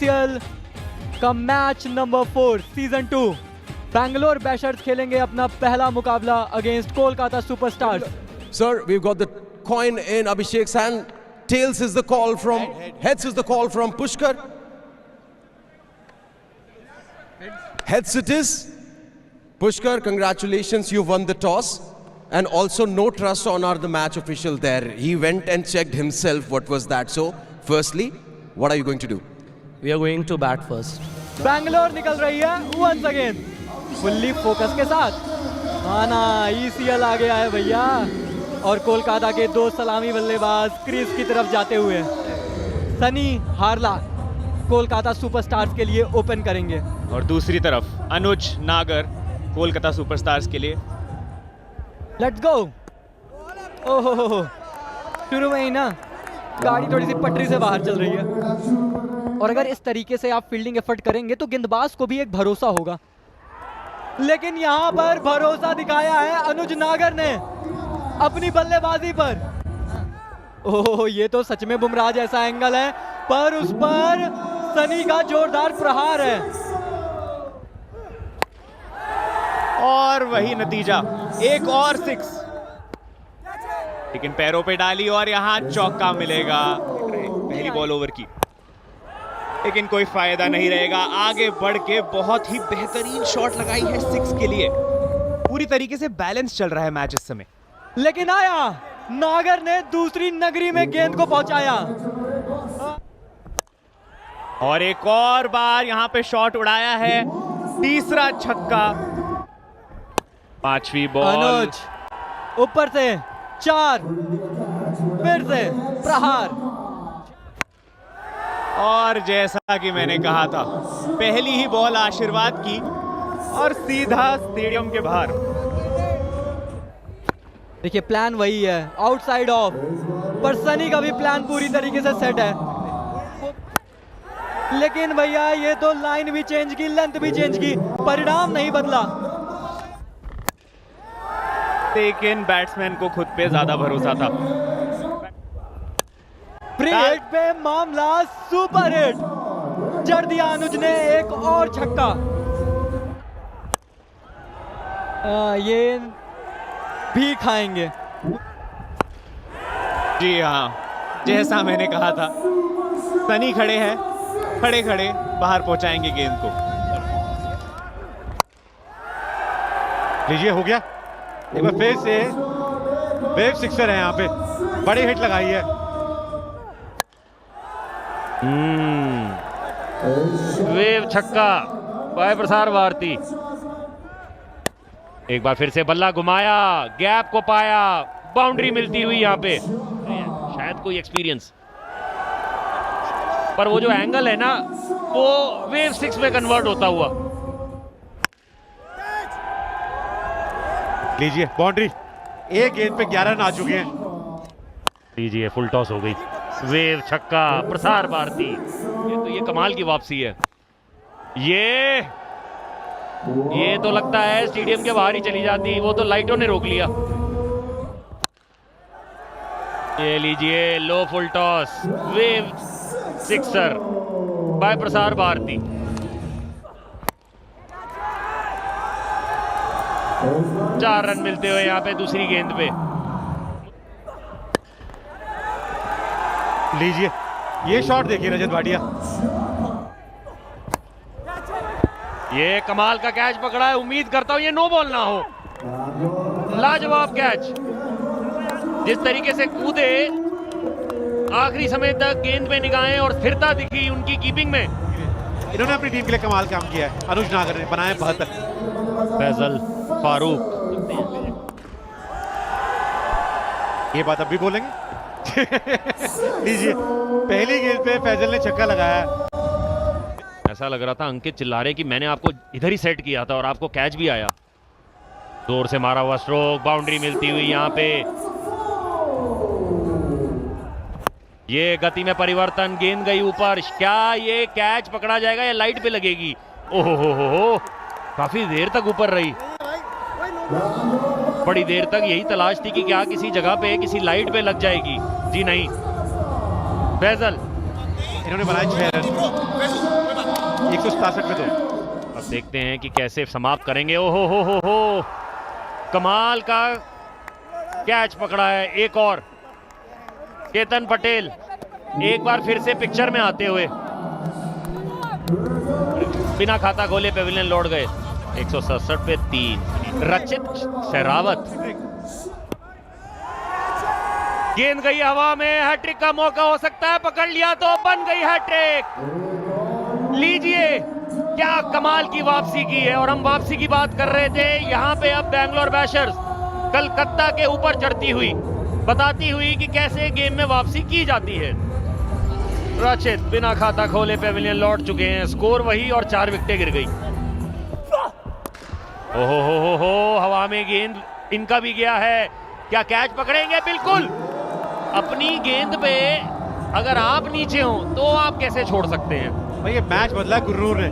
BCCL का match number 4 season 2 Bangalore बैशर्स खेलेंगे अपना पहला मुकाबला against Kolkata superstars. Sir, we've got the coin in Abhishek's hand. Tails is the call from, heads is the call from Pushkar. Heads it is. Pushkar, congratulations, you won the toss. And also no trust on the match official there. He went and checked himself what was that. So, firstly, what are you going to do? We are going to bat first. Bangalore निकल रही है once again fully focus के साथ। आना ECL आ गया है भैया और कोलकाता के दो सलामी बल्लेबाज क्रीज की तरफ जाते हुए सनी हारला कोलकाता सुपरस्टार्स के लिए ओपन करेंगे और दूसरी तरफ अनुज नागर कोलकाता सुपरस्टार्स के लिए। Let's go. ओहो शुरू में ही ना गाड़ी थोड़ी सी पटरी से बाहर चल रही है और अगर इस तरीके से आप फील्डिंग एफर्ट करेंगे तो गेंदबाज को भी एक भरोसा होगा, लेकिन यहां पर भरोसा दिखाया है अनुज नागर ने अपनी बल्लेबाजी पर। ओह ये तो सच में बुमराह जैसा एंगल है पर उस पर सनी का जोरदार प्रहार है और वही नतीजा, एक और सिक्स, लेकिन पैरों पे डाली और यहां चौका मिलेगा। पहली बॉल ओवर की, लेकिन कोई फायदा नहीं रहेगा। आगे बढ़ के बहुत ही बेहतरीन शॉट लगाई है सिक्स के लिए। पूरी तरीके से बैलेंस चल रहा है मैच इस समय, लेकिन आया नागर ने दूसरी नगरी में गेंद को पहुंचाया और एक और बार यहां पे शॉट उड़ाया है। तीसरा छक्का। पांचवी बॉल, अनुज ऊपर से 4, फिर से प्रहार और जैसा कि मैंने कहा था पहली ही बॉल आशीर्वाद की और सीधा स्टेडियम के बाहर। देखिए प्लान वही है, आउटसाइड ऑफ, पर सनी का भी प्लान पूरी तरीके से सेट है। लेकिन भैया ये तो लाइन भी चेंज की, लेंथ भी चेंज की, परिणाम नहीं बदला। लेकिन बैट्समैन को खुद पे ज्यादा भरोसा था। प्री हिट पे मामला सुपर हिट, जड़ दिया अनुज ने एक और छक्का। ये भी खाएंगे। जी हाँ, जैसा मैंने कहा था सनी खड़े हैं, खड़े खड़े बाहर पहुंचाएंगे गेंद को। लीजिए हो गया, एक बार फिर से वेव सिक्सर है, यहाँ पे बड़ी हिट लगाई है। वेव छक्का बाय प्रसार भारती। एक बार फिर से बल्ला घुमाया, गैप को पाया, बाउंड्री मिलती हुई यहाँ पे। शायद कोई एक्सपीरियंस, पर वो जो एंगल है ना वो वेव 6 में कन्वर्ट होता हुआ। लीजिए बाउंड्री, एक गेंद पे 11 रन आ चुके हैं। लीजिए फुल टॉस हो गई, वेव छक्का प्रसार भारती। ये कमाल की वापसी है। ये तो लगता है स्टेडियम के बाहर ही चली जाती, वो तो लाइटों ने रोक लिया। ये लीजिए लो full toss, wave sixer by Prasar Bharati. चार रन मिलते हुए यहाँ पे दूसरी गेंद पे। लीजिए ये शॉट देखिए रजत भाटिया, ये कमाल का कैच पकड़ा है। उम्मीद करता हूं ये नो बॉल ना हो। लाजवाब कैच, जिस तरीके से कूदे, आखिरी समय तक गेंद पे निगाहें और स्थिरता दिखी उनकी कीपिंग में। इन्होंने अपनी टीम के लिए कमाल काम किया है। अनुज नागर ने बनाए 72। फैजल फारूक, ये बात अब भी बोलेंगे। लीजिए पहली गेंद पे फैजल ने छक्का लगाया। ऐसा लग रहा था अंकित चिल्ला रहे कि मैंने आपको इधर ही सेट किया था और आपको कैच भी आया। जोर से मारा हुआ स्ट्रोक, बाउंड्री मिलती हुई यहाँ पे। ये गति में परिवर्तन, गेंद गई ऊपर। क्या ये कैच पकड़ा जाएगा या लाइट पे लगेगी? ओहो हो, काफी देर तक ऊपर रही। बड़ी देर तक यही तलाश थी कि क्या किसी जगह पे किसी लाइट पे लग जाएगी। जी नहीं, फैजल इन्होंने बनाए 6 रन, 167 पे 2। अब देखते हैं कि कैसे समाप्त करेंगे। ओहो हो, कमाल का कैच पकड़ा है। एक और केतन पटेल एक बार फिर से पिक्चर में आते हुए बिना खाता खोले पेविलियन लौट गए। 167 पे 3। रचित शेरावत, गेंद गई हवा में, हैट्रिक का मौका हो सकता है, पकड़ लिया तो बन गई हैट्रिक। लीजिए क्या कमाल की वापसी की है। और हम वापसी की बात कर रहे थे, यहां पे अब बैंगलोर बैशर्स कलकत्ता के ऊपर चढ़ती हुई, बताती हुई कि कैसे गेम में वापसी की जाती है। रचित बिना खाता खोले पेविलियन लौट चुके हैं। स्कोर वही और 4 विकेटें गिर गई। ओहो हो, हवा में गेंद इनका भी गया है। क्या कैच पकड़ेंगे? बिल्कुल। अपनी गेंद पे अगर आप नीचे हो तो आप कैसे छोड़ सकते हैं? भाई ये मैच बदला गुर्रूर ने।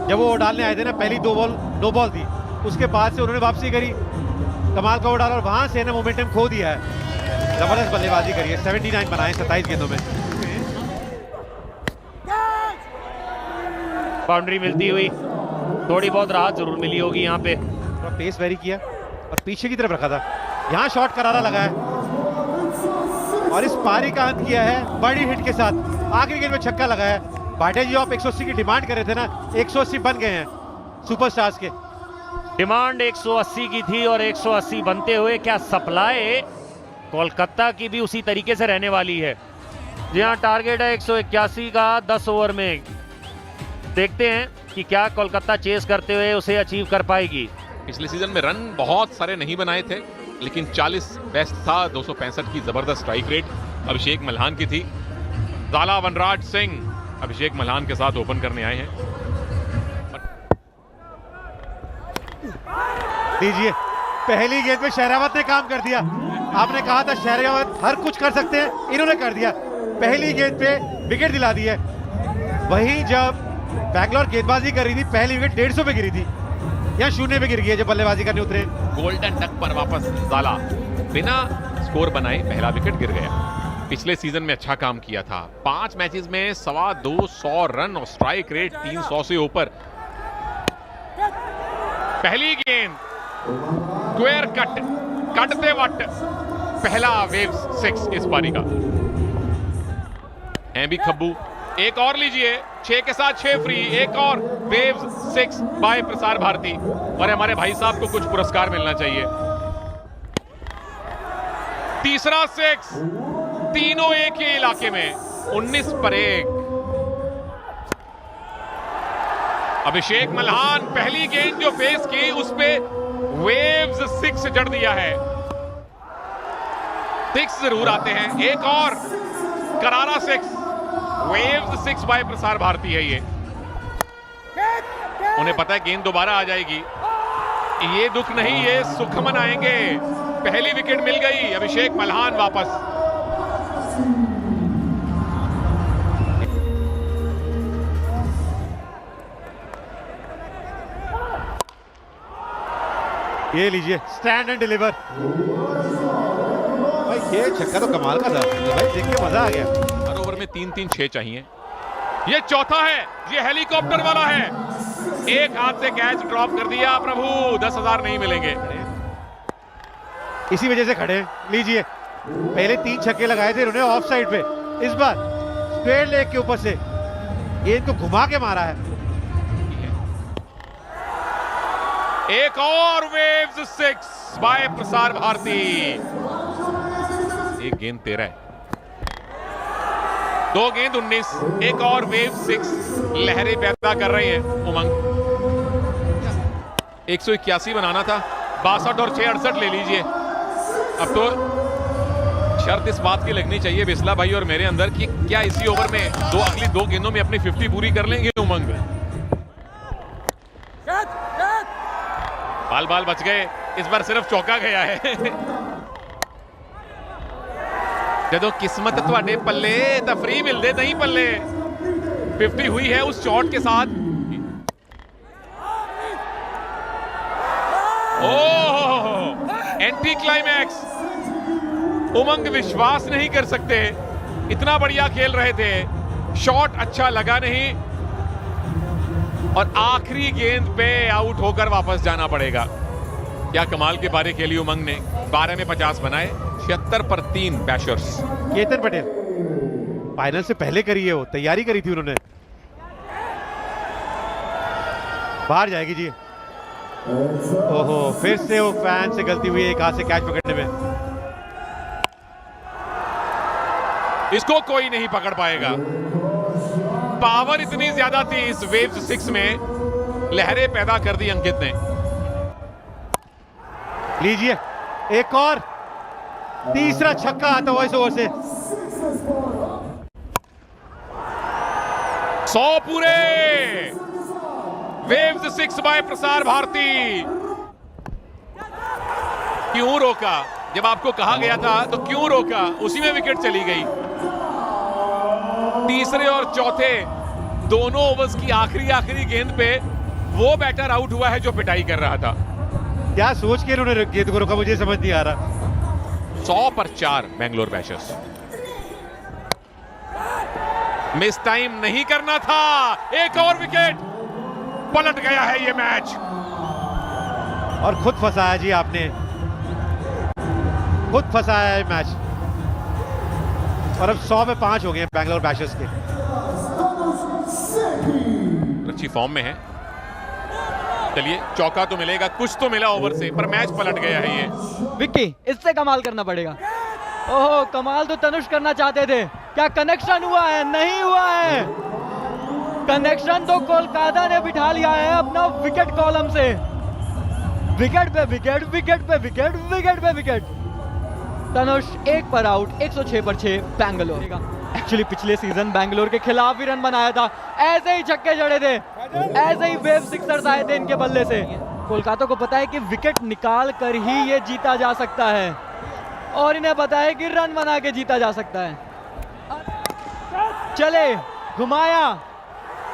जब वो डालने आए थे ना, पहली 2 बॉल नो बॉल थी, उसके बाद से उन्होंने वापसी करी, कमाल का वो डाला और वहां से ना मोमेंटम खो दिया है। जबरदस्त बल्लेबाजी करी है। 79 बनाए 27 गेंदों में। बाउंड्री मिलती हुई, थोड़ी बहुत राहत जरूर मिली होगी यहाँ पे। थोड़ा पेस वेरी किया और पीछे की तरफ रखा था। यहाँ शॉट करारा लगा है और इस पारी का अंत किया है बड़ी हिट के साथ। आखिरी गेंद में छक्का लगा है। भाटिया जी आप 180 की डिमांड कर रहे थे ना, 180 बन गए हैं सुपरस्टार्स के। डिमांड 180 की थी और 180 बनते हुए क्या सप्लाई कोलकाता की भी उसी तरीके से रहने वाली है। जी हाँ, टारगेट है 181 का 10 ओवर में। देखते हैं कि क्या कोलकाता चेस करते हुए उसे अचीव कर पाएगी। पिछले सीजन में रन बहुत सारे नहीं बनाए थे, लेकिन 40 बेस्ट था। 265 की जबरदस्त स्ट्राइक रेट अभिषेक मल्हान की थी। ज़ाला वनराज सिंह अभिषेक मल्हान के साथ ओपन करने आए हैं। दीजिए, पहली गेंद पे शेरावत ने काम कर दिया। आपने कहा था शेरावत हर कुछ कर सकते हैं, इन्होंने कर दिया। पहली गेंद पे विकेट दिला दी है। वहीं जब बैंगलोर गेंदबाजी कर रही थी, पहली विकेट 150 पे गिरी थी, यहाँ 0 पे गिर गई है जब बल्लेबाजी करने उतरे। गोल्डन डक पर वापस ज़ाला बिना स्कोर बनाए पहला विकेट गिर गया। पिछले सीजन में अच्छा काम किया था। 5 मैचेस में 225 रन और स्ट्राइक रेट 300 से ऊपर। पहली गेंद स्क्वायर कटते वक्त पहला वेव्स 6 इस पारी का है भी खब्बू। एक और लीजिए, 6 के साथ 6 फ्री। एक और वेव्स 6 बाय प्रसार भारती। और हमारे भाई साहब को कुछ पुरस्कार मिलना चाहिए। तीसरा 6, तीनों एक ही इलाके में। 19 पर 1। अभिषेक मल्हान पहली गेंद जो फेस की उस पे वेव्स 6 जड़ दिया है। 6 जरूर आते हैं। एक और करारा 6, वेव्स 6 बाय प्रसार भारती है ये। उन्हें पता है गेंद दोबारा आ जाएगी। ये दुख नहीं, ये सुख मनाएंगे। पहली विकेट मिल गई, अभिषेक मल्हान वापस। ये लीजिए, स्टैंड एंड डिलीवर। भाई ये छक्का तो कमाल का था भाई, देख के मजा आ गया। हर ओवर में 3-3 6 चाहिए। ये चौथा है, ये हेलीकॉप्टर वाला है। एक हाथ से कैच ड्रॉप कर दिया। प्रभु 10,000 नहीं मिलेंगे। इसी वजह से खड़े हैं। लीजिए, पहले 3 छक्के लगाए थे उन्होंने ऑफ साइड पे, इस बार स्क्वायर लेग के ऊपर से गेंद को घुमा के मारा है। एक और वेव्स 6 बाय प्रसार भारती। एक गेंद 13 है, 2 गेंद 19। एक और वेव 6 लहरें पैदा कर रहे हैं उमंग। 181 बनाना था, 62 और 6 68 ले लीजिए। अब तो शर्त इस बात की लगनी चाहिए बिस्ला भाई और मेरे अंदर कि क्या इसी ओवर में अगली 2 गेंदों में अपनी 50 पूरी कर लेंगे उमंग। बाल बच गए, इस बार सिर्फ चौका गया है। जदों किस्मत तुहाडे पल्ले तां फ्री मिलदे नहीं पल्ले। 50 हुई है उस शॉट के साथ। ओह, एंटी क्लाइमैक्स। उमंग विश्वास नहीं कर सकते, इतना बढ़िया खेल रहे थे। शॉट अच्छा लगा नहीं और आखिरी गेंद पे आउट होकर वापस जाना पड़ेगा। क्या कमाल की पारी खेली उमंग ने, 12 में 50 बनाए, 76 पर 3 बैशर्स। केतन पटेल फाइनल से पहले करी है, वो तैयारी करी थी उन्होंने। बाहर जाएगी जी। ओहो, फिर से वो फैन से गलती हुई एक हाथ से कैच पकड़ने में। इसको कोई नहीं पकड़ पाएगा। पावर इतनी ज्यादा थी इस वेव्स 6 में, लहरें पैदा कर दी अंकित ने। लीजिए एक और, तीसरा छक्का आता हुआ इस ओवर से। 100 पूरे। Waves 6 bye Prasar Bharti. क्यों रोका? जब आपको कहा गया था तो क्यों रोका? उसी में विकेट चली गई। तीसरे और चौथे दोनों ओवर्स की आखिरी गेंद पे वो बैटर आउट हुआ है जो पिटाई कर रहा था। क्या सोच के इन्होंने गेंद को रोका, मुझे समझ नहीं आ रहा। 100 पर 4 बेंगलोर बैशर्स। मिस टाइम नहीं करना था। एक और विकेट, पलट गया है ये मैच। और खुद फंसाया जी आपने, खुद फंसाया है मैच। और अब 100 में 5 हो गए हैं बैंगलोर बैशर्स के। अच्छी फॉर्म में है। चलिए, चौका तो मिलेगा, कुछ तो मिला ओवर से, पर मैच पलट गया है ये। विक्की, इससे कमाल करना पड़ेगा। ओहो, कमाल तो तनुष करना चाहते थे। क्या कनेक्शन हुआ है? नहीं हुआ है। कनेक्शन तो कोलकाता ने बिठा लिया है अपना विकेट कॉलम से। विकेट पे विकेट, विकेट पे विकेट, विकेट पे विकेट। तनुष 1 पर आउट, 106 पर 6 बैंगलोर। एक्चुअली पिछले सीजन बैंगलोर के खिलाफ भी रन बनाया था, ऐसे ही छक्के जड़े थे, ऐसे ही वेव सिक्सर्स आए थे इनके बल्ले से। कोलकाता को पता है कि विकेट निकाल कर ही ये जीता जा सकता है, और इन्हें पता है कि रन बना के जीता जा सकता है। चले, घुमाया,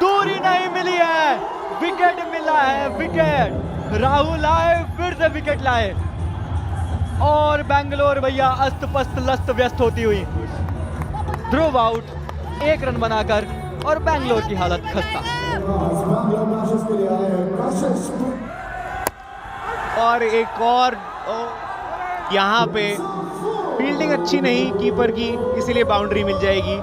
दूरी नहीं मिली है, विकेट मिला है। विकेट राहुल आए, फिर से विकेट लाए, और बैंगलोर भैया अस्त पस्त लस्त व्यस्त होती हुई ध्रुव आउट, 1 रन बनाकर, और बैंगलोर की हालत खस्ता। और एक और यहाँ पे फील्डिंग अच्छी नहीं कीपर की, इसीलिए बाउंड्री मिल जाएगी।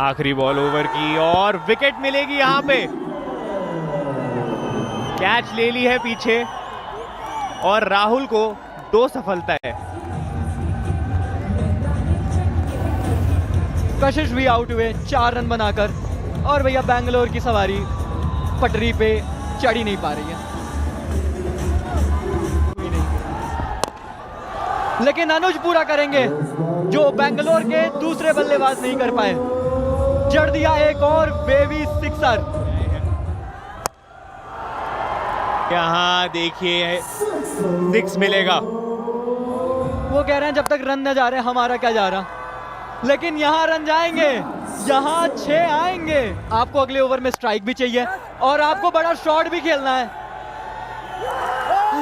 आखिरी बॉल ओवर की और विकेट मिलेगी यहाँ पे। कैच ले ली है पीछे, और राहुल को 2 सफलता है। कशिश भी आउट हुए 4 रन बनाकर, और भैया बैंगलोर की सवारी पटरी पे चढ़ी नहीं पा रही है। लेकिन अनुज पूरा करेंगे जो बैंगलोर के दूसरे बल्लेबाज नहीं कर पाए। जड़ दिया एक और वेवी सिक्सर। यहाँ देखिए 6 मिलेगा। वो कह रहे हैं जब तक रन न जा रहे हमारा क्या जा रहा, लेकिन यहाँ रन जाएंगे, यहाँ 6 आएंगे। आपको अगले ओवर में स्ट्राइक भी चाहिए और आपको बड़ा शॉट भी खेलना है,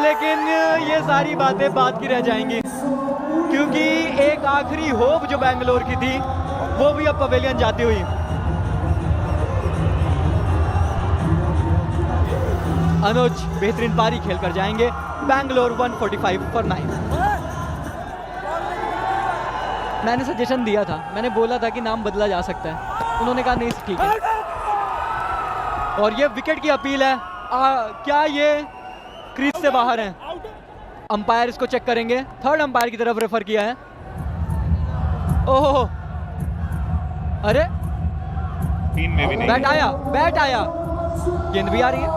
लेकिन ये सारी बातें बात की रह जाएंगी, क्योंकि एक आखिरी होप जो बैंगलोर की थी वो भी अब पवेलियन जाती हुई। अनुज बेहतरीन पारी खेलकर जाएंगे। बैंगलोर 145 पर 9। मैंने सजेशन दिया था, मैंने बोला था कि नाम बदला जा सकता है, उन्होंने कहा नहीं ठीक है। और ये विकेट की अपील है। क्या ये क्रीज से बाहर हैं? अंपायर इसको चेक करेंगे, थर्ड अंपायर की तरफ रेफर किया है। ओहो, अरे में भी नहीं। बैट आया, बैट आया, गेंद भी आ रही है,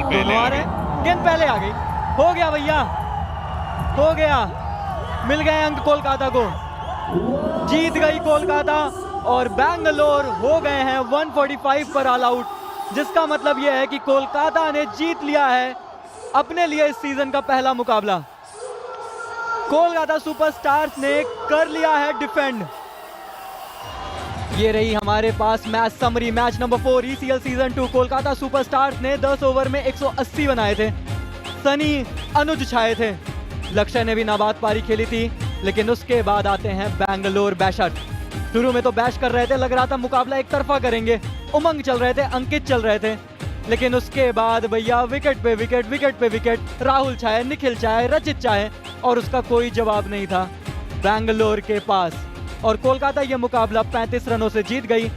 दोनों आ रहे हैं। गेंद पहले आ गई, हो गया भैया, हो गया, मिल गए अंक कोलकाता को, जीत गई कोलकाता, और बैंगलोर हो गए हैं 145 पर ऑल आउट, जिसका मतलब यह है कि कोलकाता ने जीत लिया है अपने लिए इस सीजन का पहला मुकाबला। कोलकाता सुपरस्टार्स ने कर लिया है डिफेंड। ये रही हमारे पास match summary, match number 4 ECL season 2। Kolkata superstars ने 10 ओवर में 180 बनाए थे। सनी अनुज छाए थे, लक्ष्य ने भी नाबाद पारी खेली थी, लेकिन उसके बाद आते हैं बैंगलोर बैशर्स। शुरू में तो बैश कर रहे थे, लग रहा था मुकाबला एक तरफा करेंगे, उमंग चल रहे थे, अंकित चल रहे थे, लेकिन उसके बाद भैया विकेट पे विकेट, विकेट पे विकेट, राहुल चाहे, निखिल चाहे, रचित चाहे, और उसका कोई जवाब नहीं था बैंगलोर के पास। और कोलकाता ये मुकाबला 35 रनों से जीत गई।